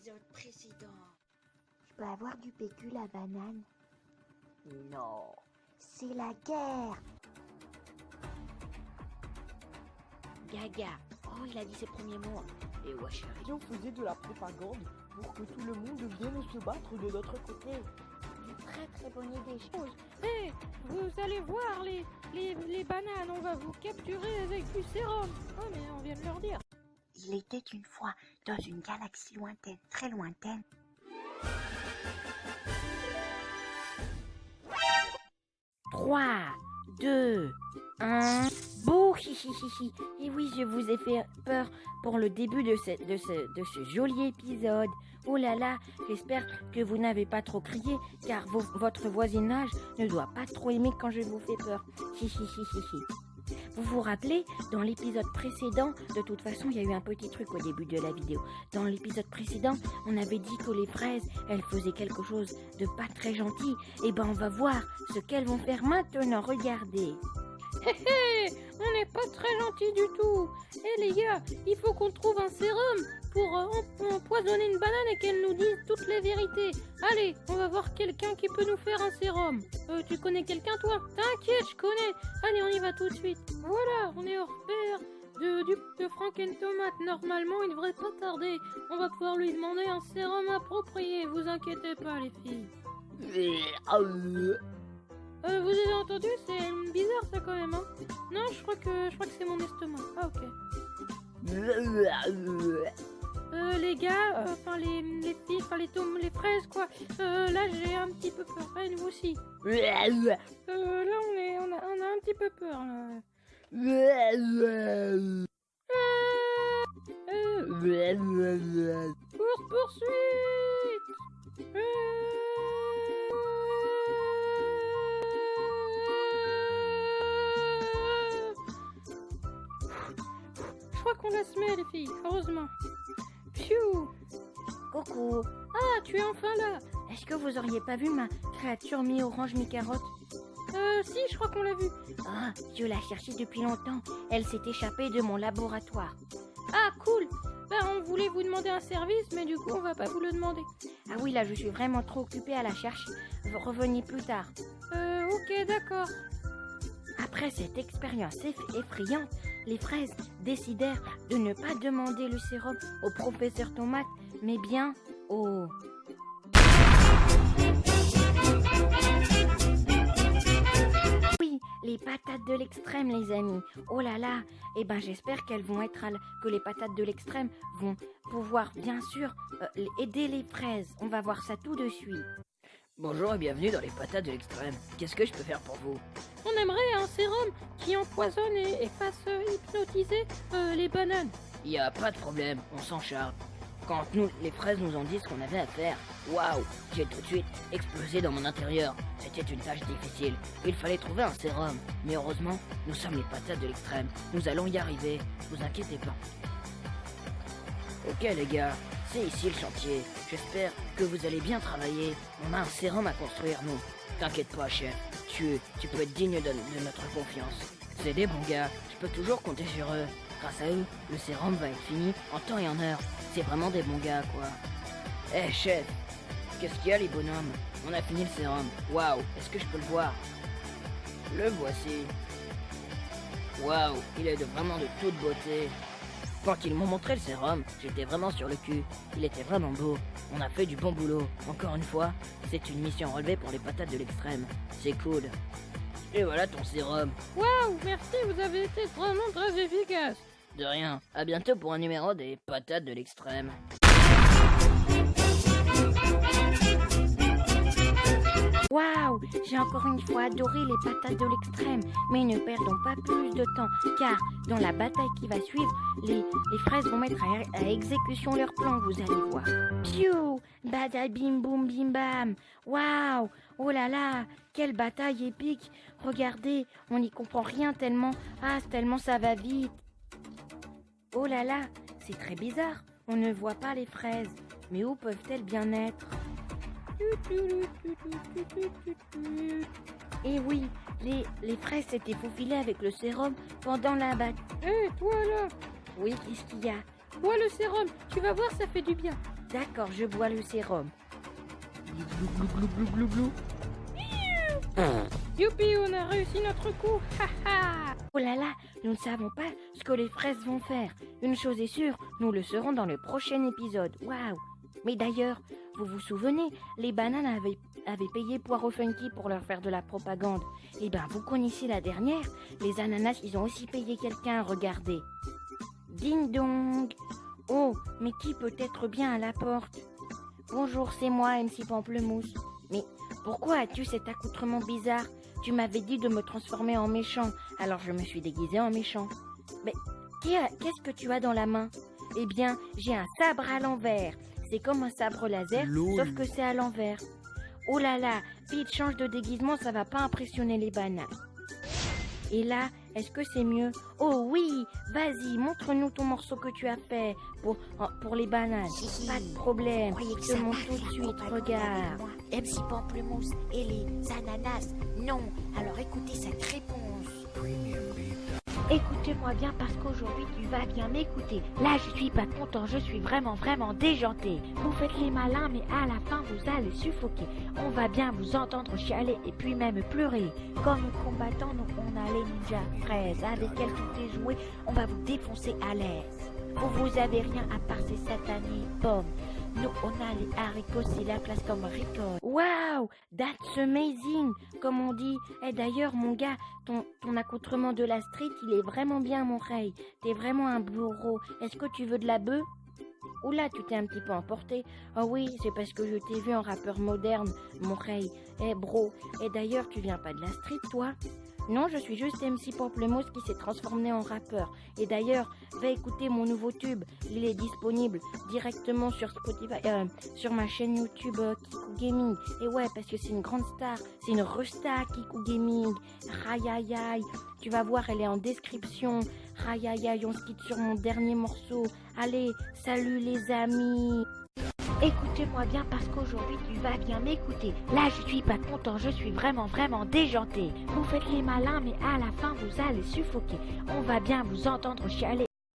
l'épisode précédent. Je peux avoir du PQ, la banane? Non. C'est la guerre. Gaga. Oh, il a dit ses premiers mots. Et ouais, chérie. Si on faisait de la propagande pour que tout le monde vienne se battre de notre côté. Une très très bonne idée. Hé, vous allez voir les bananes, on va vous capturer avec du sérum. Oh mais on vient de leur dire. Il était une fois dans une galaxie lointaine, très lointaine. Trois, 2, 1. Bouh, hi hi hi hi. Et oui, je vous ai fait peur pour le début de ce joli épisode. Oh là là, j'espère que vous n'avez pas trop crié, car votre voisinage ne doit pas trop aimer quand je vous fais peur. Hi hi hi hi hi. Vous vous rappelez, dans l'épisode précédent, de toute façon, il y a eu un petit truc au début de la vidéo. Dans l'épisode précédent, on avait dit que les fraises, elles faisaient quelque chose de pas très gentil. Et ben, on va voir ce qu'elles vont faire maintenant. Regardez. Hé hé, on n'est pas très gentils du tout. Eh les gars, il faut qu'on trouve un sérum pour empoisonner une banane et qu'elle nous dise toutes les vérités. Allez, on va voir quelqu'un qui peut nous faire un sérum. Tu connais quelqu'un toi? T'inquiète, je connais. Allez, on y va tout de suite. Voilà, on est hors pair de Frank and Tomate. Normalement, il devrait pas tarder. On va pouvoir lui demander un sérum approprié. Vous inquiétez pas les filles. Vous avez entendu? C'est bizarre ça quand même, hein? Non, je crois que c'est mon estomac. Ah ok. Les gars, enfin les filles, enfin les fraises quoi. Là j'ai un petit peu peur. Et nous aussi. Là on a un petit peu peur là. Poursuite. Je crois qu'on la se met les filles, heureusement. Pfiou. Coucou. Ah, tu es enfin là. Est-ce que vous auriez pas vu ma créature mi-orange, mi-carotte? Si, je crois qu'on l'a vue. Ah, je la cherchais depuis longtemps. Elle s'est échappée de mon laboratoire. Ah, cool. Ben, on voulait vous demander un service, mais du coup, on va pas vous le demander. Ah oui, là, je suis vraiment trop occupée à la chercher. Revenez plus tard. Ok, d'accord. Après cette expérience effrayante, les fraises décidèrent de ne pas demander le sérum au professeur Tomate, mais bien au... Oui, les patates de l'extrême, les amis. Oh là là, eh ben j'espère qu'elles vont être que les patates de l'extrême vont pouvoir bien sûr aider les fraises. On va voir ça tout de suite. Bonjour et bienvenue dans les patates de l'extrême. Qu'est-ce que je peux faire pour vous? On aimerait un sérum qui empoisonne et fasse hypnotiser les bananes. Y a pas de problème, on s'en charge. Quand les fraises nous ont dit ce qu'on avait à faire, waouh, j'ai tout de suite explosé dans mon intérieur. C'était une tâche difficile. Il fallait trouver un sérum. Mais heureusement, nous sommes les patates de l'extrême. Nous allons y arriver. Vous inquiétez pas. Ok les gars, c'est ici le chantier. J'espère que vous allez bien travailler. On a un sérum à construire, nous. T'inquiète pas, chef. Tu peux être digne de notre confiance. C'est des bons gars. Je peux toujours compter sur eux. Grâce à eux, le sérum va être fini en temps et en heure. C'est vraiment des bons gars, quoi. Eh, chef, qu'est-ce qu'il y a, les bonhommes? On a fini le sérum. Waouh, est-ce que je peux le voir? Le voici. Waouh, il est vraiment de toute beauté. Quand ils m'ont montré le sérum, j'étais vraiment sur le cul. Il était vraiment beau. On a fait du bon boulot. Encore une fois, c'est une mission relevée pour les patates de l'extrême. C'est cool. Et voilà ton sérum. Waouh, merci, vous avez été vraiment très efficace. De rien. À bientôt pour un numéro des patates de l'extrême. Waouh, j'ai encore une fois adoré les patates de l'extrême, mais ne perdons pas plus de temps, car dans la bataille qui va suivre, les fraises vont mettre à exécution leur plan, vous allez voir. Piou, bada bim boum bim bam, waouh, oh là là, quelle bataille épique. Regardez, on n'y comprend rien tellement ça va vite. Oh là là, c'est très bizarre, on ne voit pas les fraises, mais où peuvent-elles bien être? Et oui, les fraises s'étaient faufilées avec le sérum pendant la bataille. Hé, toi là! Oui, qu'est-ce qu'il y a? Bois le sérum, tu vas voir, ça fait du bien. D'accord, je bois le sérum. Glou, glou, glou, glou, glou, glou. Youpi, on a réussi notre coup. Ha ha. Oh là là, nous ne savons pas ce que les fraises vont faire. Une chose est sûre, nous le saurons dans le prochain épisode. Waouh! Mais d'ailleurs, vous vous souvenez, les bananes avaient payé Poireau Funky pour leur faire de la propagande. Eh ben, vous connaissez la dernière? Les ananas, ils ont aussi payé quelqu'un, regardez. Ding dong! Oh, mais qui peut être bien à la porte? Bonjour, c'est moi, MC Pamplemousse. Mais pourquoi as-tu cet accoutrement bizarre? Tu m'avais dit de me transformer en méchant, alors je me suis déguisée en méchant. Mais qu'est-ce que tu as dans la main? Eh bien, j'ai un sabre à l'envers. C'est comme un sabre laser, sauf que c'est à l'envers. Oh là là, vite, change de déguisement, ça va pas impressionner les bananes. Et là, est-ce que c'est mieux? Oh oui, vas-y, montre-nous ton morceau que tu as fait pour les bananes. Pas de problème, je monte tout de suite, regarde. MC Pamplemousse et les ananas. Non, alors écoutez cette réponse. Écoutez-moi bien parce qu'aujourd'hui tu vas bien m'écouter. Là je suis pas content, je suis vraiment déjanté. Vous faites les malins mais à la fin vous allez suffoquer. On va bien vous entendre chialer et puis même pleurer. Comme combattants, nous on a les ninjas fraises avec elles tout est joué, on va vous défoncer à l'aise. Vous avez rien à part ces satanées pommes. Nous on a les haricots, c'est la place comme ricot. Wow, that's amazing, comme on dit. Et d'ailleurs, mon gars, ton accoutrement de la street, il est vraiment bien, mon rey. T'es vraiment un bourreau. Est-ce que tu veux de la bœuf? Oula, tu t'es un petit peu emporté. Oh oui, c'est parce que je t'ai vu en rappeur moderne, mon rey. Eh bro, et d'ailleurs, tu viens pas de la street, toi? Non, je suis juste MC Pamplemousse qui s'est transformé en rappeur. Et d'ailleurs, va écouter mon nouveau tube. Il est disponible directement sur Spotify, sur ma chaîne YouTube Kikou Gaming. Et ouais, parce que c'est une grande star. C'est une resta Kikou Gaming. Aïe aïe aïe. Tu vas voir, elle est en description. Aïe aïe aïe, on se quitte sur mon dernier morceau. Allez, salut les amis. Écoutez-moi bien parce qu'aujourd'hui tu vas bien m'écouter. Là je suis pas content, je suis vraiment déjanté. Vous faites les malins mais à la fin vous allez suffoquer. On va bien vous entendre chialer